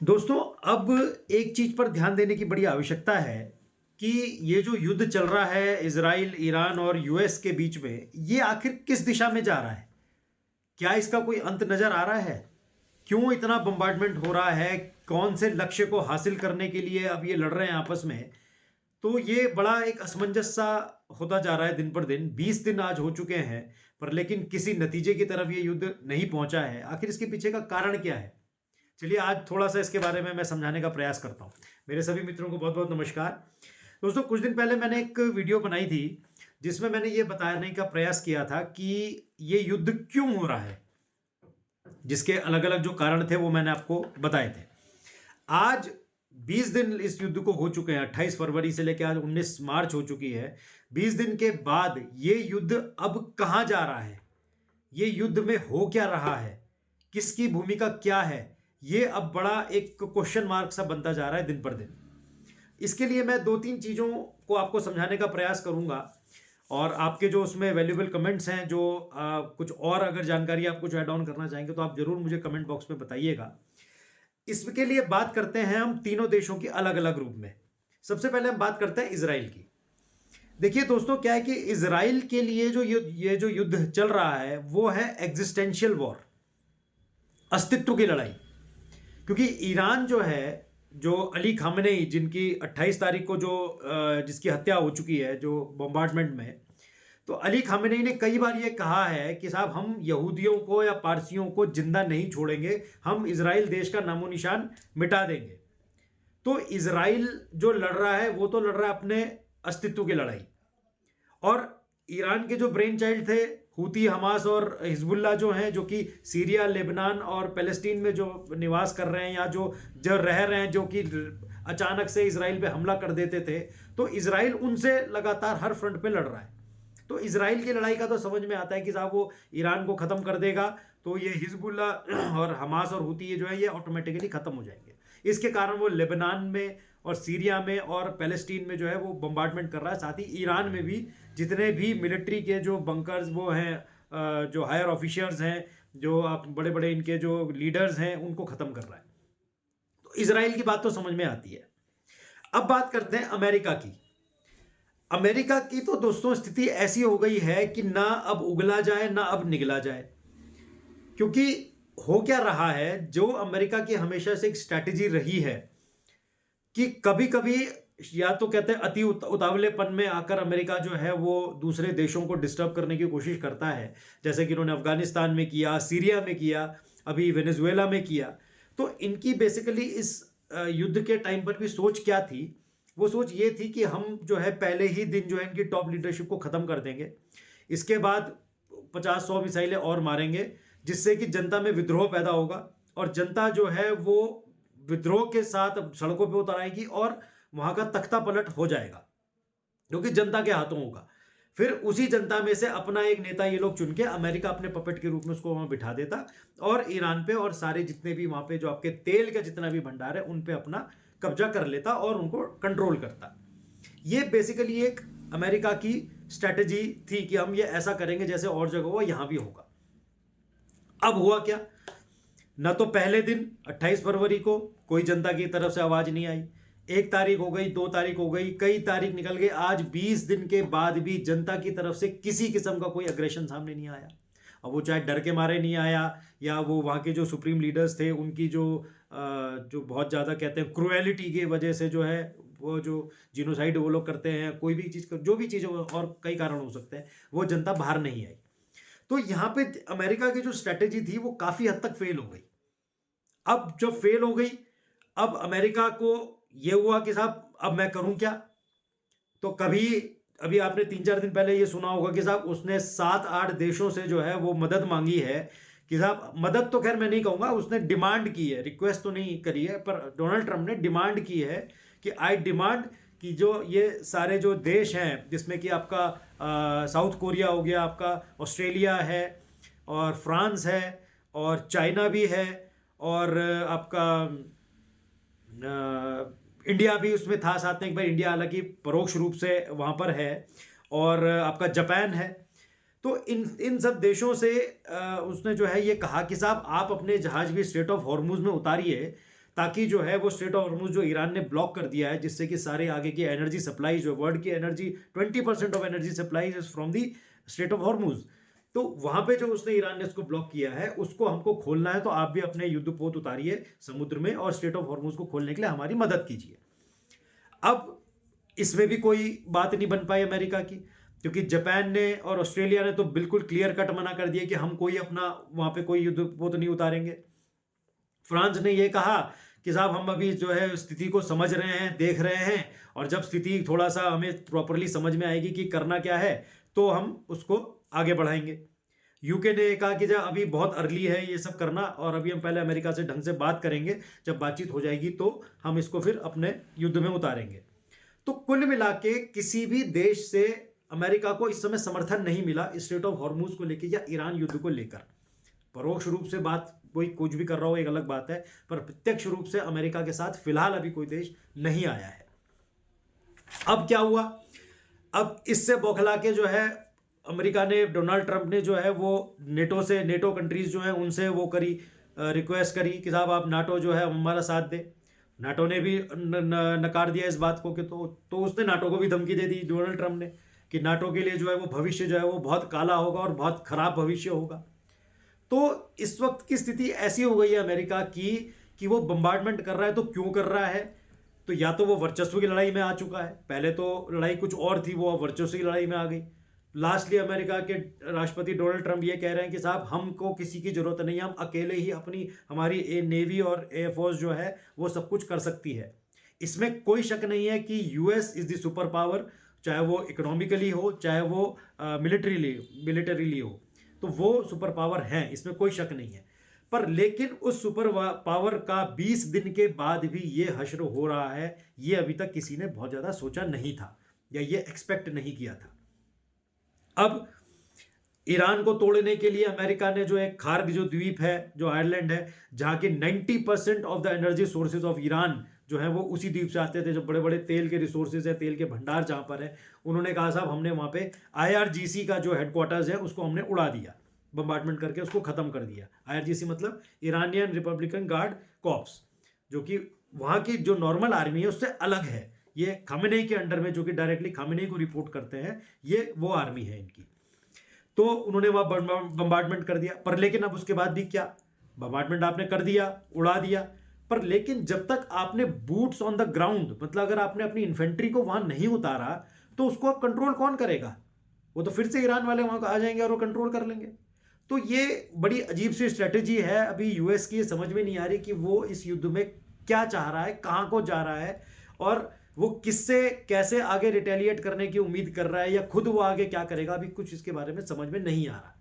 दोस्तों, अब एक चीज पर ध्यान देने की बड़ी आवश्यकता है कि ये जो युद्ध चल रहा है इजराइल, ईरान और यूएस के बीच में, ये आखिर किस दिशा में जा रहा है? क्या इसका कोई अंत नजर आ रहा है? क्यों इतना बम्बार्डमेंट हो रहा है? कौन से लक्ष्य को हासिल करने के लिए अब ये लड़ रहे हैं आपस में? तो ये बड़ा एक असमंजस सा होता जा रहा है दिन पर दिन। 20 दिन आज हो चुके हैं, पर लेकिन किसी नतीजे की तरफ ये युद्ध नहीं पहुंचा है। आखिर इसके पीछे का कारण क्या है? चलिए आज थोड़ा-सा इसके बारे में मैं समझाने का प्रयास करता हूँ। मेरे सभी मित्रों को बहुत-बहुत नमस्कार। दोस्तों, कुछ दिन पहले मैंने एक वीडियो बनाई थी, जिसमें मैंने ये बताने का प्रयास किया था कि ये युद्ध क्यों हो रहा है? जिसके अलग-अलग जो कारण थे वो मैंने आपको बताए थे। आज 20 दिन इस युद्ध को हो चुके हैं, 28 फरवरी से लेके आज 19 मार्च हो चुकी है। 20 दिन के बाद ये युद्ध अब कहाँ जा रहा है? ये युद्ध में हो क्या रहा है? किसकी भूमिका क्या है? ये अब बड़ा एक क्वेश्चन मार्क सा बनता जा रहा है दिन पर दिन। इसके लिए मैं 2-3 चीज़ों को आपको समझाने का प्रयास करूँगा और आपके जो उसमें वैल्यूएबल कमेंट्स हैं, जो कुछ और अगर जानकारी आप कुछ ऐड ऑन करना चाहेंगे, तो आप ज़रूर मुझे कमेंट बॉक्स में बताइएगा। इसके लिए बात करते हैं हम तीनों देशों की अलग-अलग रूप में। सबसे पहले हम बात करते हैं इज़राइल की। देखिए दोस्तों, क्या है कि इज़राइल के लिए ये जो युद्ध चल रहा है, वो है एक्जिस्टेंशियल वॉर, अस्तित्व की लड़ाई। क्योंकि ईरान जो है, जो अली खामेनेई, जिनकी 28 तारीख को जिसकी हत्या हो चुकी है जो बॉम्बार्डमेंट में, तो अली खामेनेई ने कई बार ये कहा है कि साहब हम यहूदियों को या पारसियों को जिंदा नहीं छोड़ेंगे, हम इजराइल देश का नामो निशान मिटा देंगे। तो इजराइल जो लड़ रहा है वो तो लड़ रहा है अपने अस्तित्व की लड़ाई। और ईरान के जो ब्रेन चाइल्ड थे, हूती, हमास और हिजबुल्ला जो हैं, जो कि सीरिया, लेबनान और पैलेस्टीन में जो निवास कर रहे हैं या जो जो रह रहे हैं, जो कि अचानक से इसराइल पे हमला कर देते थे, तो इसराइल उनसे लगातार हर फ्रंट पे लड़ रहा है। तो इसराइल की लड़ाई का तो समझ में आता है कि साहब वो ईरान को ख़त्म कर देगा, तो ये हिजबुल्ला और हमास और हूती ये जो है ये ऑटोमेटिकली ख़त्म हो जाएंगे। इसके कारण वो लेबनान में और सीरिया में और पैलेस्टीन में जो है वो बम्बार्डमेंट कर रहा है। साथ ही ईरान में भी जितने भी मिलिट्री के जो बंकर्स वो हैं, जो हायर ऑफिशियल्स हैं, जो आप बड़े बड़े इनके जो लीडर्स हैं, उनको ख़त्म कर रहा है। तो इसराइल की बात तो समझ में आती है। अब बात करते हैं अमेरिका की। अमेरिका की तो दोस्तों स्थिति ऐसी हो गई है कि ना अब उगला जाए ना अब निगला जाए। क्योंकि हो क्या रहा है, जो अमेरिका की हमेशा से एक स्ट्रैटेजी रही है कि कभी-कभी या तो कहते हैं अति उतावलेपन में आकर अमेरिका जो है वो दूसरे देशों को डिस्टर्ब करने की कोशिश करता है। जैसे कि उन्होंने अफ़गानिस्तान में किया, सीरिया में किया, अभी वेनेज़ुएला में किया। तो इनकी बेसिकली इस युद्ध के टाइम पर भी सोच क्या थी? वो सोच ये थी कि हम जो है पहले ही दिन जो है इनकी टॉप लीडरशिप को ख़त्म कर देंगे। इसके बाद 50-100 मिसाइलें और मारेंगे, जिससे कि जनता में विद्रोह पैदा होगा और जनता जो है वो विद्रोह के साथ अब सड़कों पे उतर आएगी और वहां का तख्ता पलट हो जाएगा, जो कि जनता के हाथों होगा। फिर उसी जनता में से अपना एक नेता ये लोग चुन के अमेरिका अपने पपेट के रूप में उसको वहां बिठा देता और ईरान पे और सारे जितने भी वहां पे जो आपके तेल का जितना भी भंडार है उन पे अपना कब्जा कर लेता और उनको कंट्रोल करता। ये बेसिकली एक अमेरिका की स्ट्रेटेजी थी कि हम ये ऐसा करेंगे जैसे और जगह हुआ यहां भी होगा। अब हुआ क्या? ना तो पहले दिन 28 फरवरी को कोई जनता की तरफ से आवाज नहीं आई। 1 तारीख हो गई, 2 तारीख हो गई, कई तारीख निकल गई। आज 20 दिन के बाद भी जनता की तरफ से किसी किस्म का कोई अग्रेशन सामने नहीं आया। अब वो चाहे डर के मारे नहीं आया या वो वहाँ के जो सुप्रीम लीडर्स थे उनकी जो बहुत ज़्यादा कहते हैं क्रुएलिटी की वजह से जो है वो जो जिनोसाइड वो लोग करते हैं, कोई भी चीज़ जो भी चीज़ और कई कारण हो सकते हैं, वो जनता बाहर नहीं आई। तो यहाँ पे अमेरिका की जो स्ट्रैटेजी थी वो काफ़ी हद तक फेल हो गई। अब जब फेल हो गई, अब अमेरिका को ये हुआ कि साहब अब मैं करूं क्या? तो कभी अभी आपने 3-4 दिन पहले ये सुना होगा कि साहब उसने 7-8 देशों से जो है वो मदद मांगी है कि साहब, मदद तो खैर मैं नहीं कहूंगा, उसने डिमांड की है, रिक्वेस्ट तो नहीं करी है, पर डोनाल्ड ट्रंप ने डिमांड की है कि आई डिमांड कि जो ये सारे जो देश हैं, जिसमें कि आपका साउथ कोरिया हो गया, आपका ऑस्ट्रेलिया है और फ्रांस है और चाइना भी है और आपका इंडिया भी उसमें था साथ में। एक बार इंडिया हालांकि परोक्ष रूप से वहाँ पर है और आपका जापान है। तो इन इन सब देशों से उसने जो है ये कहा कि साहब आप अपने जहाज भी स्ट्रेट ऑफ हॉर्मुज में उतारिए, ताकि जो है वो स्ट्रेट ऑफ हॉर्मुज जो ईरान ने ब्लॉक कर दिया है, जिससे कि सारे आगे की एनर्जी सप्लाई जो वर्ल्ड की energy 20% of energy supply is from the straight of Hormuz. तो वहां पे जो उसने ईरान ने उसको ब्लॉक किया है उसको हमको खोलना है, तो आप भी अपने युद्धपोत उतारिए समुद्र में और स्ट्रेट ऑफ हॉर्मुज को खोलने के लिए हमारी मदद कीजिए। अब इसमें भी कोई बात नहीं बन पाई अमेरिका की, क्योंकि जापान ने और ऑस्ट्रेलिया ने तो बिल्कुल क्लियर कट मना कर दिया कि हम कोई अपना वहां पे कोई युद्धपोत नहीं उतारेंगे। फ्रांस ने यह कहा कि साहब हम अभी जो है स्थिति को समझ रहे हैं, देख रहे हैं, और जब स्थिति थोड़ा सा हमें प्रॉपरली समझ में आएगी कि करना क्या है तो हम उसको आगे बढ़ाएंगे। यूके ने कहा कि जब अभी बहुत अर्ली है ये सब करना, और अभी हम पहले अमेरिका से ढंग से बात करेंगे, जब बातचीत हो जाएगी तो हम इसको फिर अपने युद्ध में उतारेंगे। तो कुल मिला के किसी भी देश से अमेरिका को इस समय समर्थन नहीं मिला स्ट्रेट ऑफ हॉर्मुज को लेकर या ईरान युद्ध को लेकर। परोक्ष रूप से बात कोई कुछ भी कर रहा हो एक अलग बात है, पर प्रत्यक्ष रूप से अमेरिका के साथ फिलहाल अभी कोई देश नहीं आया है। अब क्या हुआ, अब इससे बौखला के जो है अमेरिका ने, डोनाल्ड ट्रंप ने जो है वो नेटो कंट्रीज जो है उनसे वो करी, रिक्वेस्ट करी कि साहब आप नाटो जो है हमारा साथ दे। नाटो ने भी नकार दिया इस बात को कि तो उसने नाटो को भी धमकी दे दी डोनाल्ड ट्रंप ने कि नाटो के लिए जो है वो भविष्य जो है वो बहुत काला होगा और बहुत खराब भविष्य होगा। तो इस वक्त की स्थिति ऐसी हो गई है अमेरिका की कि वो बम्बार्डमेंट कर रहा है, तो क्यों कर रहा है? तो या तो वो वर्चस्व की लड़ाई में आ चुका है, पहले तो लड़ाई कुछ और थी, वो वर्चस्व की लड़ाई में आ गई। लास्टली अमेरिका के राष्ट्रपति डोनाल्ड ट्रंप ये कह रहे हैं कि साहब हमको किसी की जरूरत नहीं है, हम अकेले ही हमारी नेवी और एयरफोर्स जो है वो सब कुछ कर सकती है। इसमें कोई शक नहीं है कि US is the super power, चाहे वो इकोनॉमिकली हो चाहे वो मिलिटरीली हो, तो वो सुपर पावर है, इसमें कोई शक नहीं है। पर लेकिन उस सुपर पावर का 20 दिन के बाद भी ये हश्र हो रहा है, ये अभी तक किसी ने बहुत ज्यादा सोचा नहीं था या ये एक्सपेक्ट नहीं किया था। अब ईरान को तोड़ने के लिए अमेरिका ने जो एक खार्ग जो द्वीप है, जो आयरलैंड है, जहां के 90% of the energy sources of Iran जो है वो उसी द्वीप से आते थे, जो बड़े बड़े तेल के रिसोर्सेज है, तेल के भंडार जहां पर है, उन्होंने कहा साहब हमने वहां पे आईआरजीसी का जो हेडक्वार्टर्स है उसको हमने उड़ा दिया, बम्बार्डमेंट करके उसको खत्म कर दिया। आईआरजीसी मतलब ईरानियन रिपब्लिकन गार्ड कॉर्प्स, जो कि वहां की जो नॉर्मल आर्मी है उससे अलग है। ये खामेनेई के अंडर में, जो कि डायरेक्टली खामेनेई को रिपोर्ट करते हैं, ये वो आर्मी है इनकी। तो उन्होंने वहां बम्बार्डमेंट कर दिया। पर लेकिन अब उसके बाद भी क्या, बम्बार्डमेंट आपने कर दिया, उड़ा दिया, पर लेकिन जब तक आपने बूट्स ऑन द ग्राउंड, मतलब अगर आपने अपनी इन्फेंट्री को वहां नहीं उतारा तो उसको अब कंट्रोल कौन करेगा? वो तो फिर से ईरान वाले वहां आ जाएंगे और वो कंट्रोल कर लेंगे। तो ये बड़ी अजीब सी स्ट्रेटेजी है अभी यूएस की, समझ में नहीं आ रही कि वो इस युद्ध में क्या चाह रहा है, कहां को जा रहा है, और वो किससे कैसे आगे रिटेलिएट करने की उम्मीद कर रहा है, या खुद वो आगे क्या करेगा, अभी कुछ इसके बारे में समझ में नहीं आ रहा।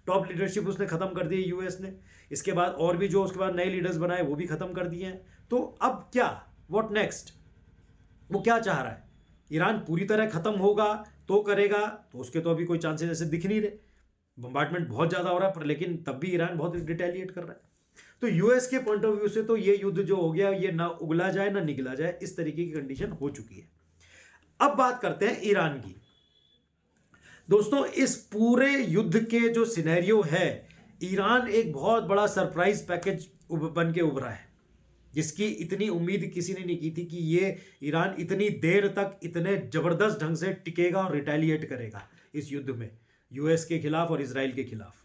टॉप लीडरशिप उसने खत्म कर दी यूएस ने, इसके बाद और भी जो उसके बाद नए लीडर्स बनाए वो भी खत्म कर दिए हैं। तो अब क्या, व्हाट नेक्स्ट, वो क्या चाह रहा है? ईरान पूरी तरह खत्म होगा तो करेगा, तो उसके तो अभी कोई चांसेस ऐसे दिख नहीं रहे। बम्बार्डमेंट बहुत ज्यादा हो रहा है, पर लेकिन तब भी ईरान बहुत रिटेलिएट कर रहा है। तो यूएस के पॉइंट ऑफ व्यू से तो ये युद्ध जो हो गया, ये ना उगला जाए ना निगला जाए, इस तरीके की कंडीशन हो चुकी है। अब बात करते हैं ईरान की। दोस्तों, इस पूरे युद्ध के जो सिनेरियो है, ईरान एक बहुत बड़ा सरप्राइज पैकेज बन के उभरा है, जिसकी इतनी उम्मीद किसी ने नहीं की थी कि ये ईरान इतनी देर तक इतने जबरदस्त ढंग से टिकेगा और रिटेलिएट करेगा इस युद्ध में, यूएस के खिलाफ और इजराइल के खिलाफ।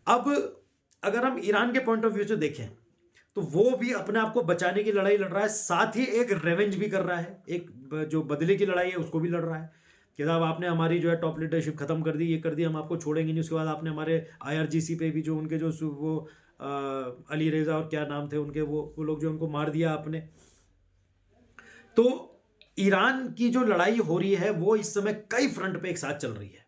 अब अगर हम ईरान के पॉइंट ऑफ व्यू से देखें तो वो भी अपने आप को बचाने की लड़ाई लड़ रहा है, साथ ही एक रेवेंज भी कर रहा है, एक जो बदले की लड़ाई है उसको भी लड़ रहा है कि साहब आपने हमारी जो है टॉप लीडरशिप खत्म कर दी, ये कर दी, हम आपको छोड़ेंगे नहीं। उसके बाद आपने हमारे आईआरजीसी पे भी जो उनके जो वो अली रेजा और क्या नाम थे उनके, वो लोग जो उनको मार दिया आपने। तो ईरान की जो लड़ाई हो रही है वो इस समय कई फ्रंट पे एक साथ चल रही है।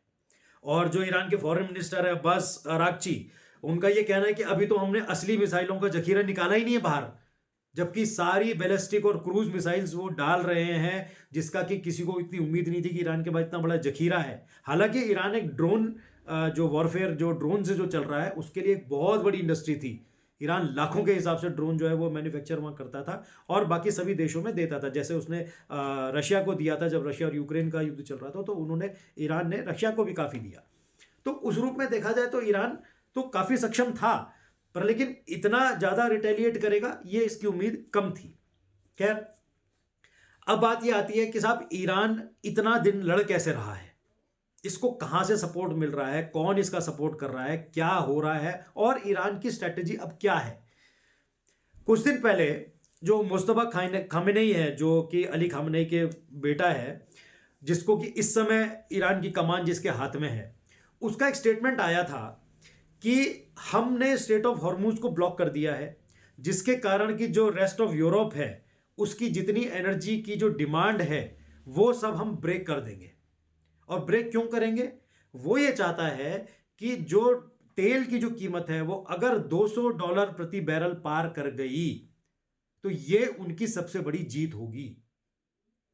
और जो ईरान के फॉरेन मिनिस्टर है अब्बास अरागची, उनका ये कहना है कि अभी तो हमने असली मिसाइलों का जखीरा निकाला ही नहीं है बाहर, जबकि सारी बैलिस्टिक और क्रूज मिसाइल्स वो डाल रहे हैं, जिसका कि किसी को इतनी उम्मीद नहीं थी कि ईरान के पास इतना बड़ा जखीरा है। हालांकि ईरान एक ड्रोन जो वॉरफेयर जो ड्रोन से जो चल रहा है उसके लिए एक बहुत बड़ी इंडस्ट्री थी। ईरान लाखों के हिसाब से ड्रोन जो है वो मैन्युफैक्चर वहाँ करता था और बाकी सभी देशों में देता था। जैसे उसने रशिया को दिया था जब रशिया और यूक्रेन का युद्ध चल रहा था, तो उन्होंने ईरान ने रशिया को भी काफ़ी दिया। तो उस रूप में देखा जाए तो ईरान तो काफ़ी सक्षम था, पर लेकिन इतना ज़्यादा रिटेलिएट करेगा ये इसकी उम्मीद कम थी। खैर, अब बात ये आती है कि साहब ईरान इतना दिन लड़ कैसे रहा है, इसको कहां से सपोर्ट मिल रहा है, कौन इसका सपोर्ट कर रहा है, क्या हो रहा है और ईरान की स्ट्रेटेजी अब क्या है। कुछ दिन पहले जो मुस्तफा खामेनेई है, जो कि अली खामेनेई के बेटा है, जिसको कि इस समय ईरान की कमान जिसके हाथ में है, उसका एक स्टेटमेंट आया था कि हमने स्ट्रेट ऑफ हॉर्मुज को ब्लॉक कर दिया है, जिसके कारण कि जो रेस्ट ऑफ यूरोप है उसकी जितनी एनर्जी की जो डिमांड है वो सब हम ब्रेक कर देंगे। और ब्रेक क्यों करेंगे? वो ये चाहता है कि जो तेल की जो कीमत है वो अगर $200 प्रति बैरल पार कर गई तो ये उनकी सबसे बड़ी जीत होगी।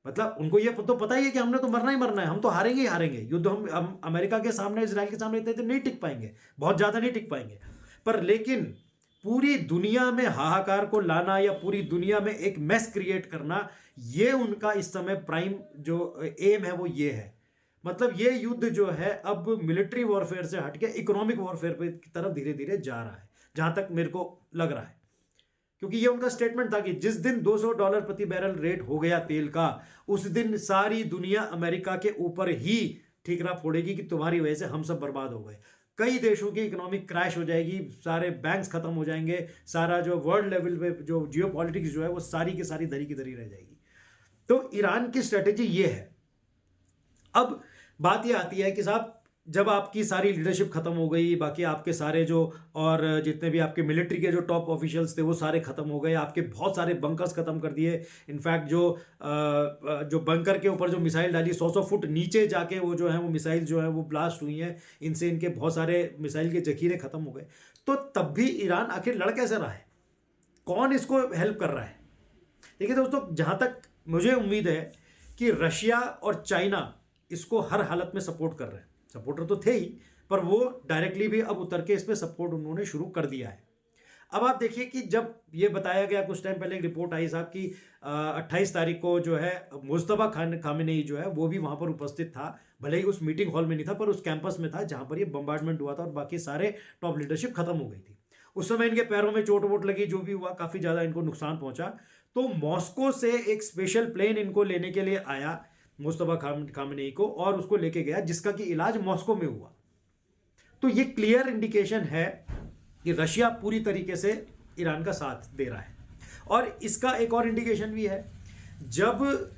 मतलब उनको ये तो पता ही है कि हमने तो मरना ही मरना है, हम तो हारेंगे ही हारेंगे युद्ध। हम अमेरिका के सामने, इजराइल के सामने इतने दिन नहीं टिक पाएंगे, बहुत ज्यादा नहीं टिक पाएंगे। पर लेकिन पूरी दुनिया में हाहाकार को लाना या पूरी दुनिया में एक मैस क्रिएट करना, ये उनका इस समय प्राइम जो एम है वो ये है। मतलब ये युद्ध जो है अब मिलिट्री वॉरफेयर से हटके इकोनॉमिक वॉरफेयर की तरफ धीरे धीरे जा रहा है, जहां तक मेरे को लग रहा है। क्योंकि ये उनका स्टेटमेंट था कि जिस दिन $200 प्रति बैरल रेट हो गया तेल का, उस दिन सारी दुनिया अमेरिका के ऊपर ही ठीकरा फोड़ेगी कि तुम्हारी वजह से हम सब बर्बाद हो गए। कई देशों की इकोनॉमिक क्रैश हो जाएगी, सारे बैंक्स खत्म हो जाएंगे, सारा जो वर्ल्ड लेवल पे जो जियो पॉलिटिक्स जो है वो सारी की सारी धरी की धरी रह जाएगी। तो ईरान की स्ट्रेटेजी ये है। अब बात ये आती है कि साहब जब आपकी सारी लीडरशिप खत्म हो गई, बाकी आपके सारे जो और जितने भी आपके मिलिट्री के जो टॉप ऑफिशियल्स थे वो सारे खत्म हो गए, आपके बहुत सारे बंकर्स खत्म कर दिए। इनफैक्ट जो बंकर के ऊपर जो मिसाइल डाली 100 फुट नीचे जाके वो जो है वो मिसाइल जो है वो ब्लास्ट हुई हैं, इनसे इनके बहुत सारे मिसाइल के जखीरे खत्म हो गए। तो तब भी ईरान आखिर लड़ कैसे रहा है, कौन इसको हेल्प कर रहा है? देखिए दोस्तों, जहां तक मुझे उम्मीद है कि रशिया और चाइना इसको हर हालत में सपोर्ट कर रहे हैं। सपोर्टर तो थे ही, पर वो डायरेक्टली भी अब उतर के इस पे सपोर्ट उन्होंने शुरू कर दिया है। अब आप देखिए कि जब ये बताया गया, कुछ टाइम पहले एक रिपोर्ट आई साहब कि 28 तारीख को जो है मुस्तफा खामेनेई जो है वो भी वहां पर उपस्थित था। भले ही उस मीटिंग हॉल में नहीं था, पर उस कैंपस में था जहां पर ये बम्बार्डमेंट हुआ था और बाकी सारे टॉप लीडरशिप खत्म हो गई थी। उस समय इनके पैरों में चोट वोट लगी, जो भी हुआ काफी ज्यादा इनको नुकसान पहुंचा। तो मॉस्को से एक स्पेशल प्लेन इनको लेने के लिए आया मुस्तफा खामेनेई को, और उसको लेके गया, जिसका कि इलाज मॉस्को में हुआ। तो ये क्लियर इंडिकेशन है कि रशिया पूरी तरीके से ईरान का साथ दे रहा है। और इसका एक और इंडिकेशन भी है, जब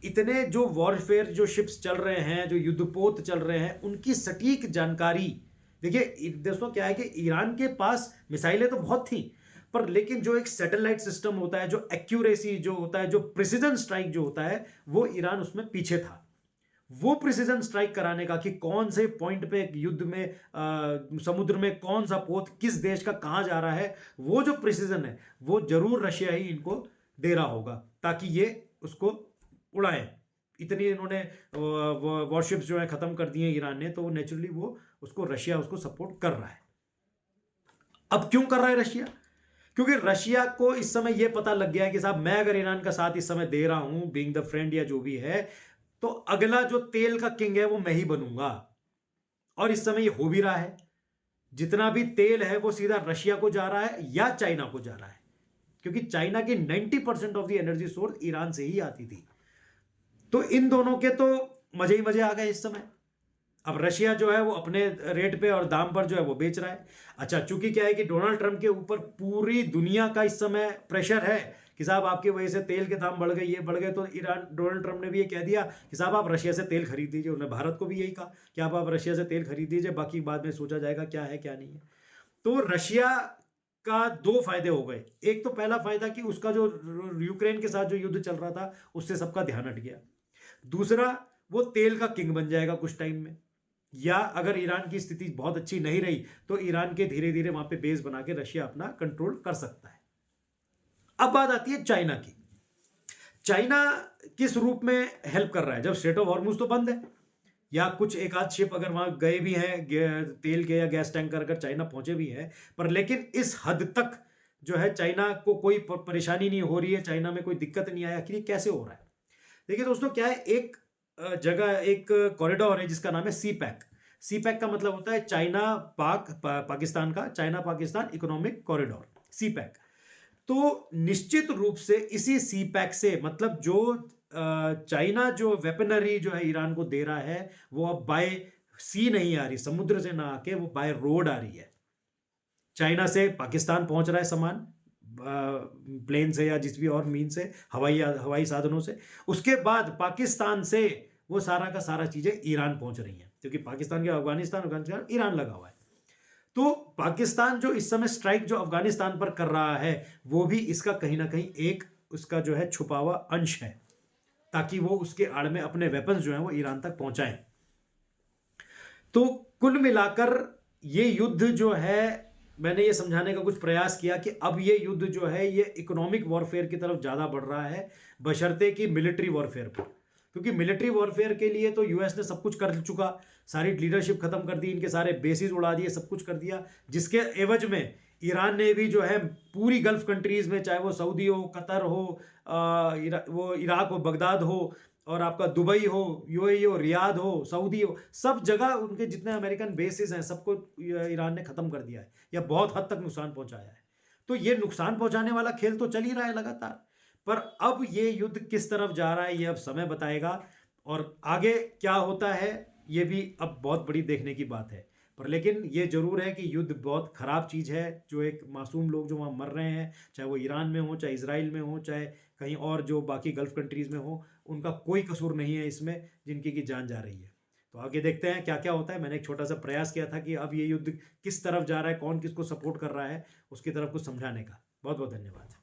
इतने जो वॉरफेयर जो शिप्स चल रहे हैं, जो युद्धपोत चल रहे हैं, उनकी सटीक जानकारी, देखिए दोस्तों क्या है कि ईरान के पास मिसाइलें तो बहुत थी, पर लेकिन जो एक सैटेलाइट सिस्टम होता है, जो एक्यूरेसी जो होता है, जो प्रिसीजन स्ट्राइक जो होता है, वो ईरान उसमें पीछे था। वो प्रिसीजन स्ट्राइक कराने का कि कौन से पॉइंट पे युद्ध में समुद्र में कौन सा पोत किस देश का कहां जा रहा है, वो जो प्रिसीजन है वो जरूर रशिया ही इनको दे रहा होगा, ताकि ये उसको उड़ाएं। इतनी इन्होंने वॉरशिप्स जो है खत्म कर दिए ईरान ने, तो नेचुरली वो उसको रशिया उसको सपोर्ट कर रहा है। अब क्यों कर रहा है रशिया? क्योंकि रशिया को इस समय यह पता लग गया है कि साहब मैं अगर ईरान का साथ इस समय दे रहा हूं, बीइंग द फ्रेंड या जो भी है, तो अगला जो तेल का किंग है वो मैं ही बनूंगा। और इस समय ये हो भी रहा है। जितना भी तेल है वो सीधा रशिया को जा रहा है या चाइना को जा रहा है, क्योंकि चाइना की 90% of the energy source Iran से ही आती थी। तो इन दोनों के तो मजे ही मजे आ गए इस समय। अब रशिया जो है वो अपने रेट पे और दाम पर जो है वो बेच रहा है। अच्छा, चूंकि क्या है कि डोनाल्ड ट्रंप के ऊपर पूरी दुनिया का इस समय प्रेशर है कि साहब आपकी वजह से तेल के दाम बढ़ गए, ये बढ़ गए, तो डोनाल्ड ट्रंप ने भी ये कह दिया कि साहब आप रशिया से तेल खरीद लीजिए। उन्होंने भारत को भी यही कहा कि आप रशिया से तेल खरीद लीजिए, बाकी बाद में सोचा जाएगा क्या है क्या नहीं है। तो रशिया का दो फायदे हो गए। एक तो पहला फायदा कि उसका जो यूक्रेन के साथ जो युद्ध चल रहा था उससे सबका ध्यान हट गया। दूसरा, वो तेल का किंग बन जाएगा कुछ टाइम में, या अगर ईरान की स्थिति बहुत अच्छी नहीं रही तो ईरान के धीरे धीरे वहां पे बेस बना के रशिया अपना कंट्रोल कर सकता है। अब बात आती है चाइना की। चाइना किस रूप में हेल्प कर रहा है? जब स्ट्रेट ऑफ हॉर्मुज तो बंद है, या कुछ एक आध शिप अगर वहां गए भी हैं तेल के या गैस टैंकर अगर चाइना पहुंचे भी हैं, पर लेकिन इस हद तक जो है चाइना को कोई परेशानी नहीं हो रही है, चाइना में कोई दिक्कत नहीं आया। आखिर कैसे हो रहा है? देखिए दोस्तों क्या है, एक जगह एक कॉरिडोर है जिसका नाम है सी पैक। सीपैक का मतलब होता है पाकिस्तान का China Pakistan economic corridor, CPEC. तो निश्चित रूप से इसी सीपैक से मतलब जो चाइना जो वेपनरी जो है ईरान को दे रहा है, वो अब बाय सी नहीं आ रही, समुद्र से ना आके वो बाय रोड आ रही है। चाइना से पाकिस्तान पहुंच रहा है सामान, प्लेन से या जिस भी और मीन से, हवाई साधनों से। उसके बाद पाकिस्तान से वो सारा का सारा चीजें ईरान पहुंच रही हैं, क्योंकि पाकिस्तान के अफगानिस्तान ईरान लगा हुआ है। तो पाकिस्तान जो इस समय स्ट्राइक जो अफगानिस्तान पर कर रहा है, वो भी इसका कहीं ना कहीं एक उसका जो है छुपा हुआ अंश है, ताकि वो उसके आड़ में अपने वेपन्स जो है वो ईरान तक पहुंचाएं। तो कुल मिलाकर ये युद्ध जो है, मैंने ये समझाने का कुछ प्रयास किया कि अब ये युद्ध जो है ये इकोनॉमिक वॉरफेयर की तरफ ज़्यादा बढ़ रहा है, बशर्ते कि मिलिट्री वॉरफेयर पर। क्योंकि मिलिट्री वॉरफेयर के लिए तो यूएस ने सब कुछ कर चुका, सारी लीडरशिप खत्म कर दी, इनके सारे बेसिस उड़ा दिए, सब कुछ कर दिया, जिसके एवज में ईरान ने भी जो है पूरी गल्फ कंट्रीज में, चाहे वो सऊदी हो, कतर हो, वो इराक हो, बगदाद हो, और आपका दुबई हो, यूएई हो, रियाद हो, सऊदी हो, सब जगह उनके जितने अमेरिकन बेसिस हैं सबको ईरान ने खत्म कर दिया है, या बहुत हद तक नुकसान पहुंचाया है। तो ये नुकसान पहुंचाने वाला खेल तो चल ही रहा है लगातार, पर अब ये युद्ध किस तरफ जा रहा है ये अब समय बताएगा, और आगे क्या होता है ये भी अब बहुत बड़ी देखने की बात है। पर लेकिन ये जरूर है कि युद्ध बहुत खराब चीज है, जो एक मासूम लोग जो वहां मर रहे हैं, चाहे वो ईरान में हो, चाहे इसराइल में हो, चाहे कहीं और जो बाकी गल्फ कंट्रीज में हो, उनका कोई कसूर नहीं है इसमें, जिनकी की जान जा रही है। तो आगे देखते हैं क्या क्या होता है। मैंने एक छोटा सा प्रयास किया था कि अब ये युद्ध किस तरफ जा रहा है, कौन किसको सपोर्ट कर रहा है, उसकी तरफ कुछ समझाने का। बहुत बहुत धन्यवाद।